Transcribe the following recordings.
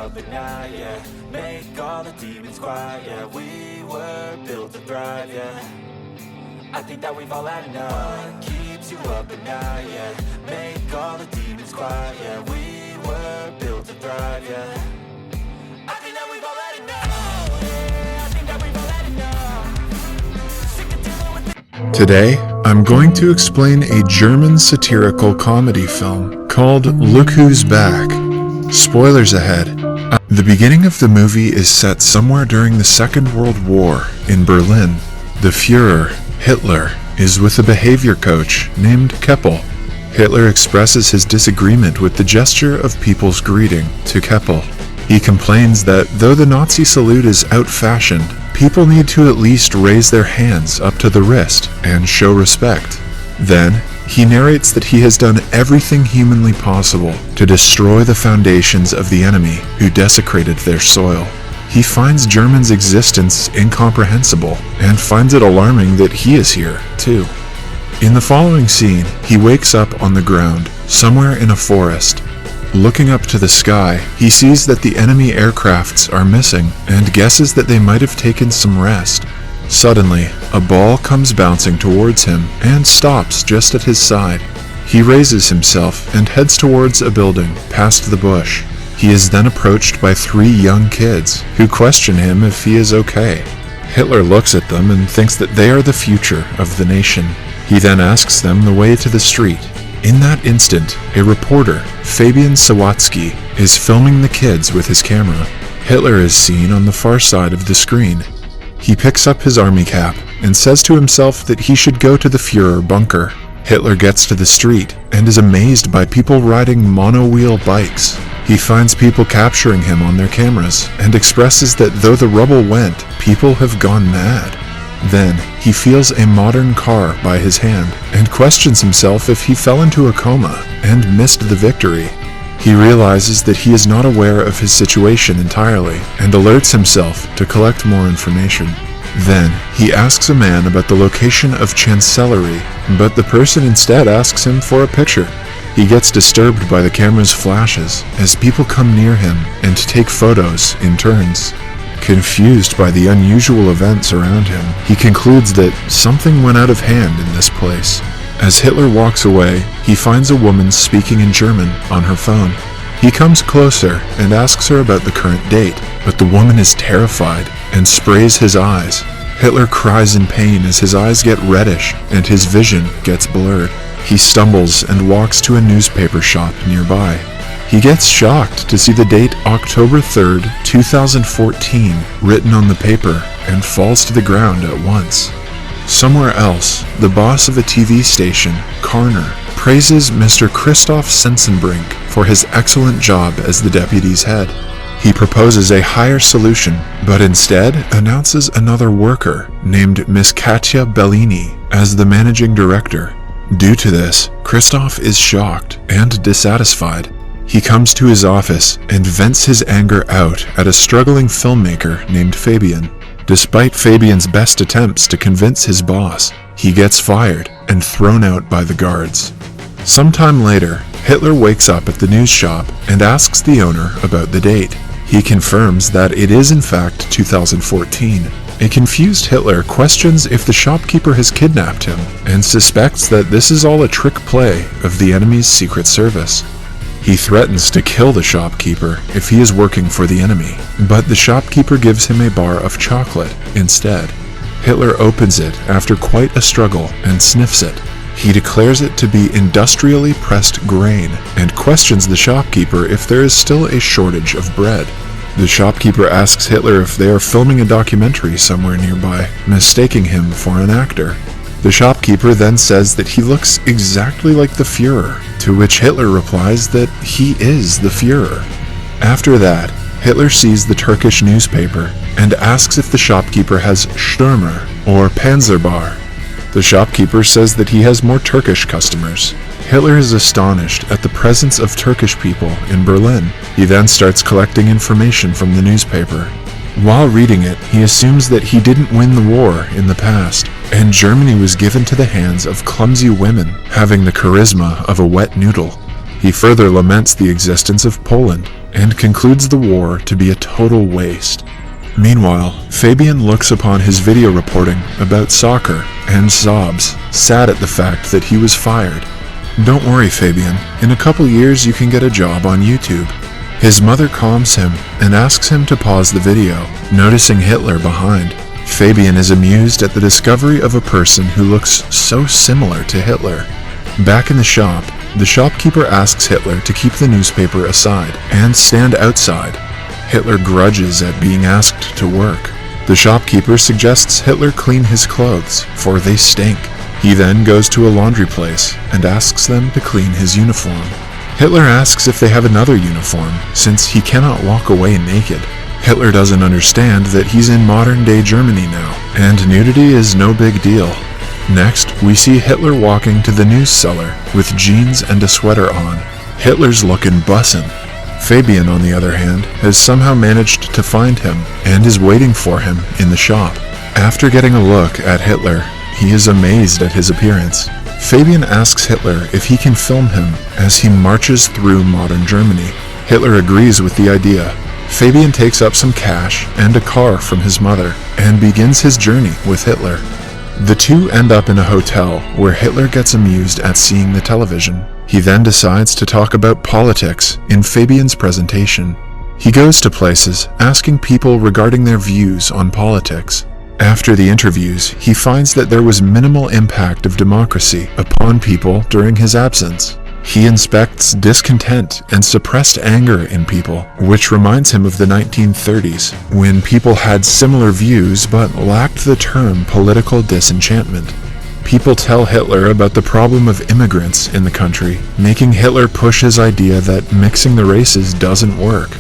up at night, yeah. Make all the demons quiet, yeah. We were built to thrive, yeah. I think that we've all had enough. What keeps you up at night, yeah. Make all the demons quiet, yeah. We were built to thrive, yeah. I think that we've all had enough. Yeah, I think that we've all had enough. Sick of dealing with it. Today, I'm going to explain a German satirical comedy film called Look Who's Back. Spoilers ahead. The beginning of the movie is set somewhere during the Second World War in Berlin. The Führer, Hitler, is with a behavior coach named Keppel. Hitler expresses his disagreement with the gesture of people's greeting to Keppel. He complains that though the Nazi salute is out-fashioned, people need to at least raise their hands up to the wrist and show respect. Then, he narrates that he has done everything humanly possible to destroy the foundations of the enemy who desecrated their soil. He finds Germans' existence incomprehensible and finds it alarming that he is here, too. In the following scene, he wakes up on the ground, somewhere in a forest. Looking up to the sky, he sees that the enemy aircrafts are missing and guesses that they might have taken some rest. Suddenly, a ball comes bouncing towards him and stops just at his side. He raises himself and heads towards a building, past the bush. He is then approached by 3 young kids, who question him if he is okay. Hitler looks at them and thinks that they are the future of the nation. He then asks them the way to the street. In that instant, a reporter, Fabian Sawatsky, is filming the kids with his camera. Hitler is seen on the far side of the screen. He picks up his army cap and says to himself that he should go to the Führer bunker. Hitler gets to the street and is amazed by people riding monowheel bikes. He finds people capturing him on their cameras and expresses that though the rubble went, people have gone mad. Then, he feels a modern car by his hand and questions himself if he fell into a coma and missed the victory. He realizes that he is not aware of his situation entirely and alerts himself to collect more information. Then, he asks a man about the location of Chancellery, but the person instead asks him for a picture. He gets disturbed by the camera's flashes as people come near him and take photos in turns. Confused by the unusual events around him, he concludes that something went out of hand in this place. As Hitler walks away, he finds a woman speaking in German on her phone. He comes closer and asks her about the current date, but the woman is terrified and sprays his eyes. Hitler cries in pain as his eyes get reddish and his vision gets blurred. He stumbles and walks to a newspaper shop nearby. He gets shocked to see the date October 3rd, 2014 written on the paper and falls to the ground at once. Somewhere else, the boss of a TV station, Karner, praises Mr. Christoph Sensenbrink for his excellent job as the deputy's head. He proposes a higher solution, but instead announces another worker named Miss Katja Bellini as the managing director. Due to this, Christoph is shocked and dissatisfied. He comes to his office and vents his anger out at a struggling filmmaker named Fabian. Despite Fabian's best attempts to convince his boss, he gets fired and thrown out by the guards. Sometime later, Hitler wakes up at the news shop and asks the owner about the date. He confirms that it is in fact 2014. A confused Hitler questions if the shopkeeper has kidnapped him and suspects that this is all a trick play of the enemy's secret service. He threatens to kill the shopkeeper if he is working for the enemy, but the shopkeeper gives him a bar of chocolate instead. Hitler opens it after quite a struggle and sniffs it. He declares it to be industrially pressed grain and questions the shopkeeper if there is still a shortage of bread. The shopkeeper asks Hitler if they are filming a documentary somewhere nearby, mistaking him for an actor. The shopkeeper then says that he looks exactly like the Führer, to which Hitler replies that he is the Führer. After that, Hitler sees the Turkish newspaper and asks if the shopkeeper has Stürmer or Panzerbar. The shopkeeper says that he has more Turkish customers. Hitler is astonished at the presence of Turkish people in Berlin. He then starts collecting information from the newspaper. While reading it, he assumes that he didn't win the war in the past, and Germany was given to the hands of clumsy women having the charisma of a wet noodle. He He further laments the existence of Poland and concludes the war to be a total waste. Meanwhile, Fabian looks upon his video reporting about soccer and sobs, sad at the fact that he was fired. Don't worry, Fabian. In a couple years you can get a job on YouTube. His mother calms him and asks him to pause the video, noticing Hitler behind. Fabian is amused at the discovery of a person who looks so similar to Hitler. Back in the shopkeeper asks Hitler to keep the newspaper aside and stand outside. Hitler grudges at being asked to work. The shopkeeper suggests Hitler clean his clothes, for they stink. He then goes to a laundry place and asks them to clean his uniform. Hitler asks if they have another uniform, since he cannot walk away naked. Hitler doesn't understand that he's in modern-day Germany now, and nudity is no big deal. Next, we see Hitler walking to the news cellar with jeans and a sweater on. Hitler's looking bussin'. Fabian, on the other hand, has somehow managed to find him and is waiting for him in the shop. After getting a look at Hitler, he is amazed at his appearance. Fabian asks Hitler if he can film him as he marches through modern Germany. Hitler agrees with the idea. Fabian takes up some cash and a car from his mother and begins his journey with Hitler. The two end up in a hotel where Hitler gets amused at seeing the television. He then decides to talk about politics in Fabian's presentation. He goes to places asking people regarding their views on politics. After the interviews, he finds that there was minimal impact of democracy upon people during his absence. He inspects discontent and suppressed anger in people, which reminds him of the 1930s, when people had similar views but lacked the term political disenchantment. People tell Hitler about the problem of immigrants in the country, making Hitler push his idea that mixing the races doesn't work.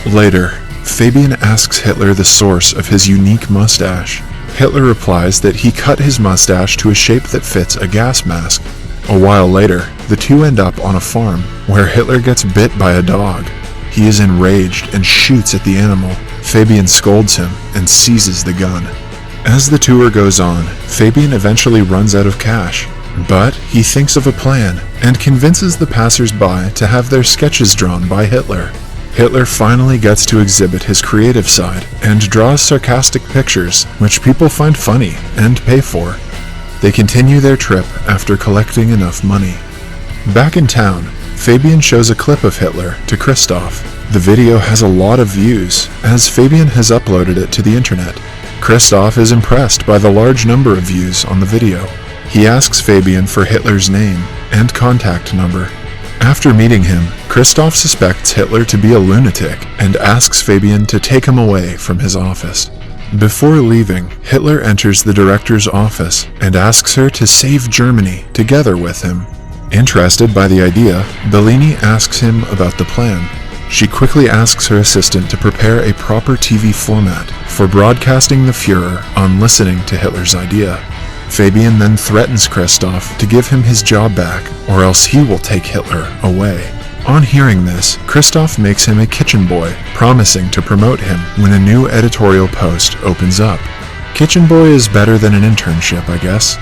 Later, Fabian asks Hitler the source of his unique mustache. Hitler replies that he cut his mustache to a shape that fits a gas mask. A while later, the two end up on a farm, where Hitler gets bit by a dog. He is enraged and shoots at the animal. Fabian scolds him and seizes the gun. As the tour goes on, Fabian eventually runs out of cash, but he thinks of a plan and convinces the passers-by to have their sketches drawn by Hitler. Hitler finally gets to exhibit his creative side and draws sarcastic pictures, which people find funny and pay for. They continue their trip after collecting enough money. Back in town, Fabian shows a clip of Hitler to Christoph. The video has a lot of views, as Fabian has uploaded it to the internet. Christoph is impressed by the large number of views on the video. He asks Fabian for Hitler's name and contact number. After meeting him, Christoph suspects Hitler to be a lunatic and asks Fabian to take him away from his office. Before leaving, Hitler enters the director's office and asks her to save Germany together with him. Interested by the idea, Bellini asks him about the plan. She quickly asks her assistant to prepare a proper TV format for broadcasting the Führer on listening to Hitler's idea. Fabian then threatens Christoph to give him his job back, or else he will take Hitler away. On hearing this, Christoph makes him a kitchen boy, promising to promote him when a new editorial post opens up. Kitchen boy is better than an internship, I guess.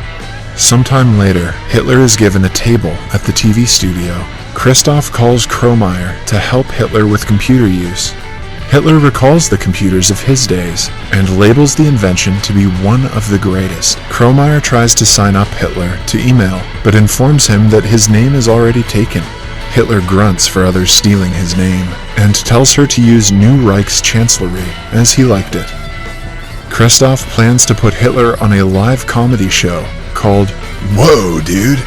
Sometime later, Hitler is given a table at the TV studio. Christoph calls Kromeyer to help Hitler with computer use. Hitler recalls the computers of his days and labels the invention to be one of the greatest. Kromeyer tries to sign up Hitler to email, but informs him that his name is already taken. Hitler grunts for others stealing his name, and tells her to use New Reich's chancellery, as he liked it. Christoph plans to put Hitler on a live comedy show called Whoa, Dude!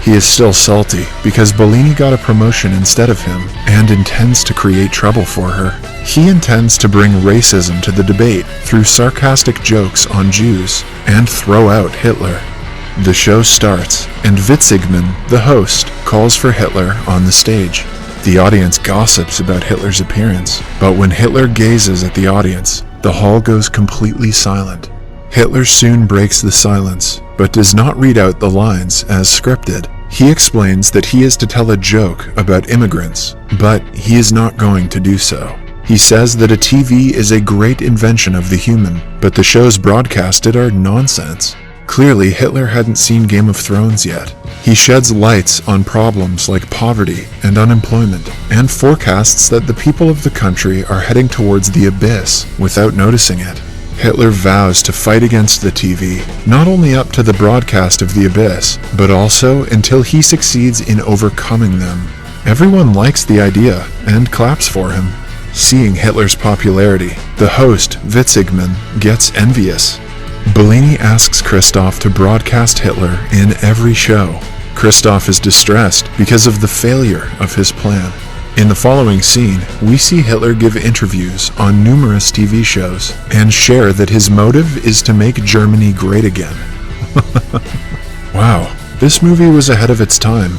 He is still salty because Bellini got a promotion instead of him, and intends to create trouble for her. He intends to bring racism to the debate through sarcastic jokes on Jews, and throw out Hitler. The show starts, and Witzigmann, the host, calls for Hitler on the stage. The audience gossips about Hitler's appearance, but when Hitler gazes at the audience, the hall goes completely silent. Hitler soon breaks the silence, but does not read out the lines as scripted. He explains that he is to tell a joke about immigrants, but he is not going to do so. He says that a TV is a great invention of the human, but the shows broadcasted are nonsense. Clearly, Hitler hadn't seen Game of Thrones yet. He sheds lights on problems like poverty and unemployment, and forecasts that the people of the country are heading towards the abyss without noticing it. Hitler vows to fight against the TV, not only up to the broadcast of the abyss, but also until he succeeds in overcoming them. Everyone likes the idea and claps for him. Seeing Hitler's popularity, the host, Witzigmann, gets envious. Bellini asks Christoph to broadcast Hitler in every show. Christoph is distressed because of the failure of his plan. In the following scene, we see Hitler give interviews on numerous TV shows and share that his motive is to make Germany great again. Wow, this movie was ahead of its time.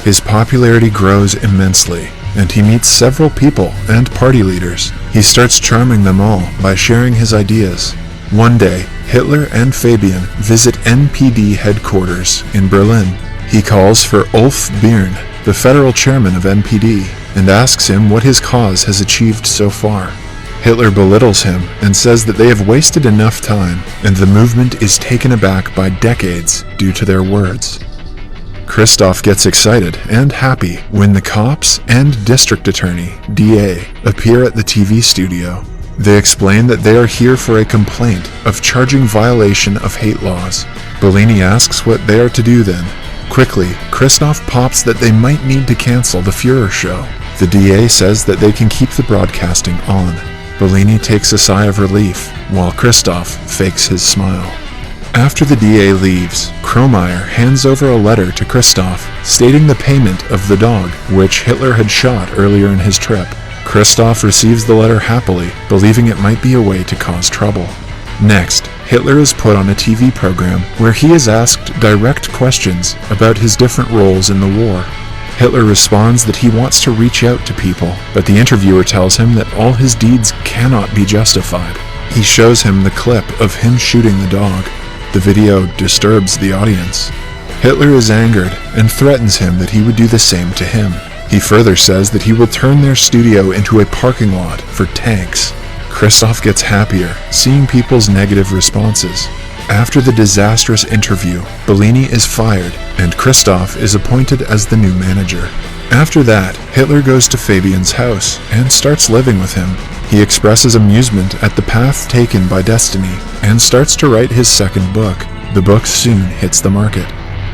His popularity grows immensely, and he meets several people and party leaders. He starts charming them all by sharing his ideas. One day, Hitler and Fabian visit NPD headquarters in Berlin. He calls for Ulf Birn, the federal chairman of NPD, and asks him what his cause has achieved so far. Hitler belittles him and says that they have wasted enough time, and the movement is taken aback by decades due to their words. Christoph gets excited and happy when the cops and district attorney, DA, appear at the TV studio. They explain that they are here for a complaint of charging violation of hate laws. Bellini asks what they are to do then. Quickly, Christoph pops that they might need to cancel the Führer show. The DA says that they can keep the broadcasting on. Bellini takes a sigh of relief, while Christoph fakes his smile. After the DA leaves, Kromeyer hands over a letter to Christoph stating the payment of the dog, which Hitler had shot earlier in his trip. Christoph receives the letter happily, believing it might be a way to cause trouble. Next, Hitler is put on a TV program where he is asked direct questions about his different roles in the war. Hitler responds that he wants to reach out to people, but the interviewer tells him that all his deeds cannot be justified. He shows him the clip of him shooting the dog. The video disturbs the audience. Hitler is angered and threatens him that he would do the same to him. He further says that he will turn their studio into a parking lot for tanks. Christoph gets happier, seeing people's negative responses. After the disastrous interview, Bellini is fired, and Christoph is appointed as the new manager. After that, Hitler goes to Fabian's house and starts living with him. He expresses amusement at the path taken by destiny and starts to write his second book. The book soon hits the market.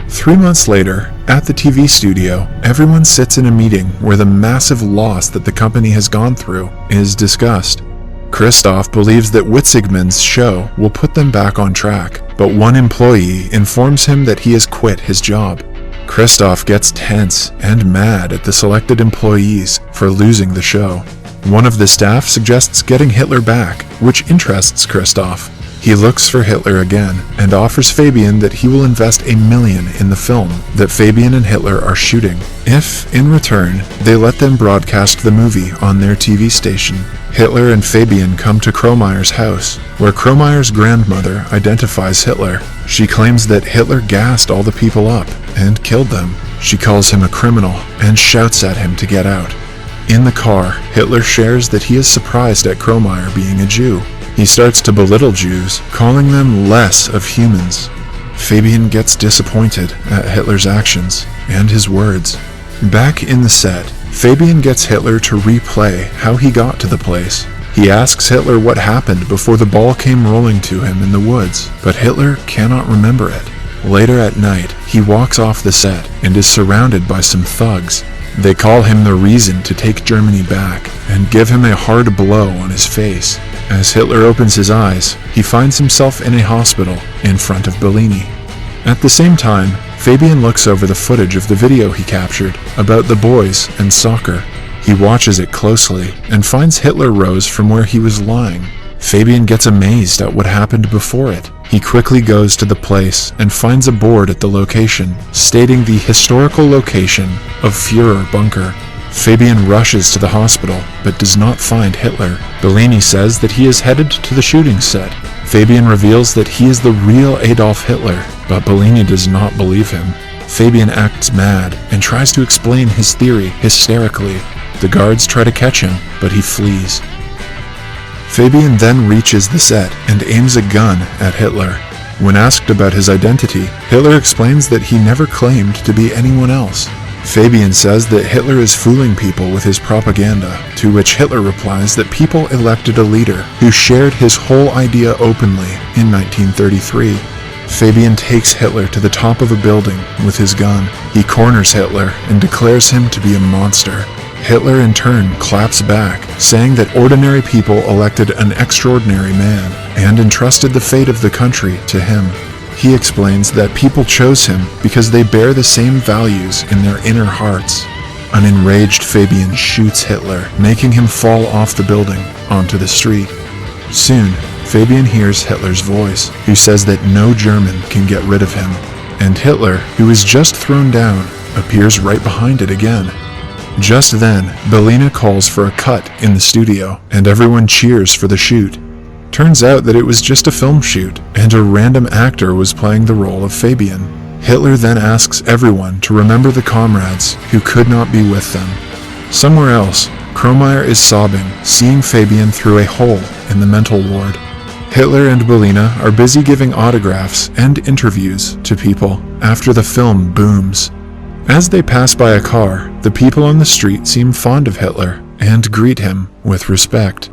3 months later, at the TV studio, everyone sits in a meeting where the massive loss that the company has gone through is discussed. Christoph believes that Witzigmann's show will put them back on track, but one employee informs him that he has quit his job. Christoph gets tense and mad at the selected employees for losing the show. One of the staff suggests getting Hitler back, which interests Christoph. He looks for Hitler again and offers Fabian that he will invest $1 million in the film that Fabian and Hitler are shooting, if, in return, they let them broadcast the movie on their TV station. Hitler and Fabian come to Kromeyer's house, where Kromeyer's grandmother identifies Hitler. She claims that Hitler gassed all the people up and killed them. She calls him a criminal and shouts at him to get out. In the car, Hitler shares that he is surprised at Kromeyer being a Jew. He starts to belittle Jews, calling them less of humans. Fabian gets disappointed at Hitler's actions and his words. Back in the set, Fabian gets Hitler to replay how he got to the place. He asks Hitler what happened before the ball came rolling to him in the woods, but Hitler cannot remember it. Later at night, he walks off the set and is surrounded by some thugs. They call him the reason to take Germany back and give him a hard blow on his face. As Hitler opens his eyes, he finds himself in a hospital in front of Bellini. At the same time, Fabian looks over the footage of the video he captured about the boys and soccer. He watches it closely and finds Hitler rose from where he was lying. Fabian gets amazed at what happened before it. He quickly goes to the place and finds a board at the location stating the historical location of Führer Bunker. Fabian rushes to the hospital but does not find Hitler. Bellini says that he is headed to the shooting set. Fabian reveals that he is the real Adolf Hitler, but Bellini does not believe him. Fabian acts mad and tries to explain his theory hysterically. The guards try to catch him, but he flees. Fabian then reaches the set and aims a gun at Hitler. When asked about his identity, Hitler explains that he never claimed to be anyone else. Fabian says that Hitler is fooling people with his propaganda, to which Hitler replies that people elected a leader who shared his whole idea openly in 1933. Fabian takes Hitler to the top of a building with his gun. He corners Hitler and declares him to be a monster. Hitler in turn claps back, saying that ordinary people elected an extraordinary man and entrusted the fate of the country to him. He explains that people chose him because they bear the same values in their inner hearts. An enraged Fabian shoots Hitler, making him fall off the building onto the street. Soon, Fabian hears Hitler's voice, who says that no German can get rid of him. And Hitler, who is just thrown down, appears right behind it again. Just then, Belina calls for a cut in the studio, and everyone cheers for the shoot. Turns out that it was just a film shoot, and a random actor was playing the role of Fabian. Hitler then asks everyone to remember the comrades who could not be with them. Somewhere else, Kromeyer is sobbing, seeing Fabian through a hole in the mental ward. Hitler and Belina are busy giving autographs and interviews to people after the film booms. As they pass by a car, the people on the street seem fond of Hitler and greet him with respect.